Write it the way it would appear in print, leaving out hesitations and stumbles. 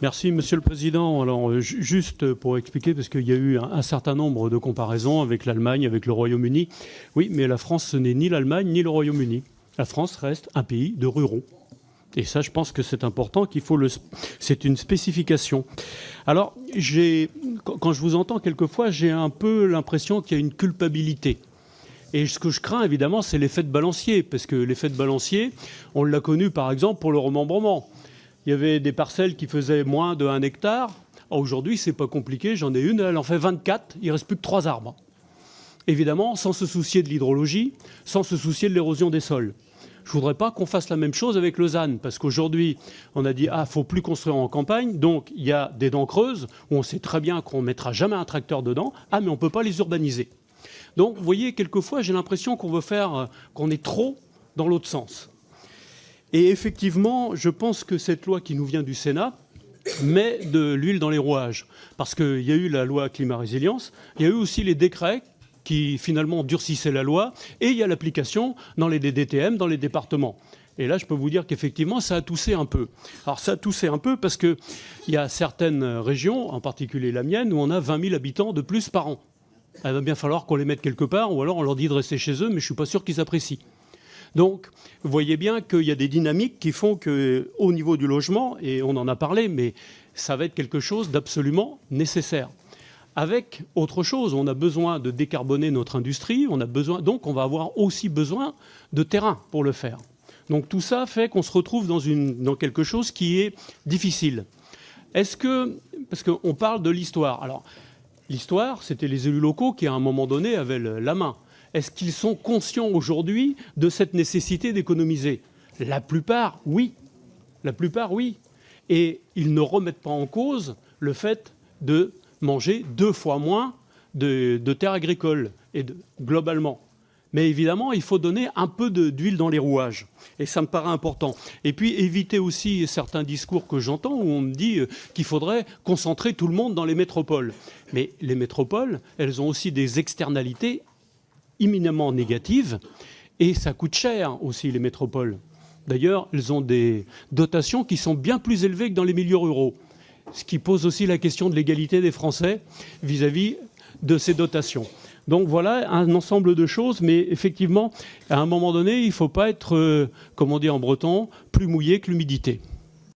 Merci, Monsieur le Président. Alors, juste pour expliquer, parce qu'il y a eu un certain nombre de comparaisons avec l'Allemagne, avec le Royaume-Uni. Oui, mais la France, ce n'est ni l'Allemagne ni le Royaume-Uni. La France reste un pays de ruraux. Et ça, je pense que c'est important, c'est une spécification. Alors, quand je vous entends quelquefois, j'ai un peu l'impression qu'il y a une culpabilité. Et ce que je crains, évidemment, c'est l'effet de balancier, parce que l'effet de balancier, on l'a connu, par exemple, pour le remembrement. Il y avait des parcelles qui faisaient moins de 1 hectare. Aujourd'hui, c'est pas compliqué, j'en ai une, elle en fait 24, il ne reste plus que 3 arbres. Évidemment, sans se soucier de l'hydrologie, sans se soucier de l'érosion des sols. Je ne voudrais pas qu'on fasse la même chose avec Lausanne, parce qu'aujourd'hui, on a dit « Ah, il ne faut plus construire en campagne », donc il y a des dents creuses, où on sait très bien qu'on ne mettra jamais un tracteur dedans. Ah, mais on ne peut pas les urbaniser. Donc, vous voyez, quelquefois, j'ai l'impression qu'on est trop dans l'autre sens. Et effectivement, je pense que cette loi qui nous vient du Sénat met de l'huile dans les rouages. Parce qu'il y a eu la loi climat-résilience, il y a eu aussi les décrets qui finalement durcissaient la loi, et il y a l'application dans les DDTM, dans les départements. Et là, je peux vous dire qu'effectivement, ça a toussé un peu. Alors, ça a toussé un peu parce qu'il y a certaines régions, en particulier la mienne, où on a 20 000 habitants de plus par an. Il va bien falloir qu'on les mette quelque part, ou alors on leur dit de rester chez eux, mais je ne suis pas sûr qu'ils apprécient. Donc, vous voyez bien qu'il y a des dynamiques qui font qu'au niveau du logement, et on en a parlé, mais ça va être quelque chose d'absolument nécessaire. Avec autre chose, on a besoin de décarboner notre industrie, donc on va avoir aussi besoin de terrain pour le faire. Donc tout ça fait qu'on se retrouve dans quelque chose qui est difficile. Parce qu'on parle de l'histoire. Alors, l'histoire, c'était les élus locaux qui, à un moment donné, avaient la main. Est-ce qu'ils sont conscients aujourd'hui de cette nécessité d'économiser? La plupart, oui. La plupart, oui. Et ils ne remettent pas en cause le fait de manger 2 fois moins de terres agricoles, globalement. Mais évidemment, il faut donner un peu d'huile dans les rouages. Et ça me paraît important. Et puis, éviter aussi certains discours que j'entends où on me dit qu'il faudrait concentrer tout le monde dans les métropoles. Mais les métropoles, elles ont aussi des externalités imminemment négatives. Et ça coûte cher aussi, les métropoles. D'ailleurs, elles ont des dotations qui sont bien plus élevées que dans les milieux ruraux. Ce qui pose aussi la question de l'égalité des Français vis-à-vis de ces dotations. Donc voilà un ensemble de choses, mais effectivement, à un moment donné, il ne faut pas être, comme on dit en breton, plus mouillé que l'humidité.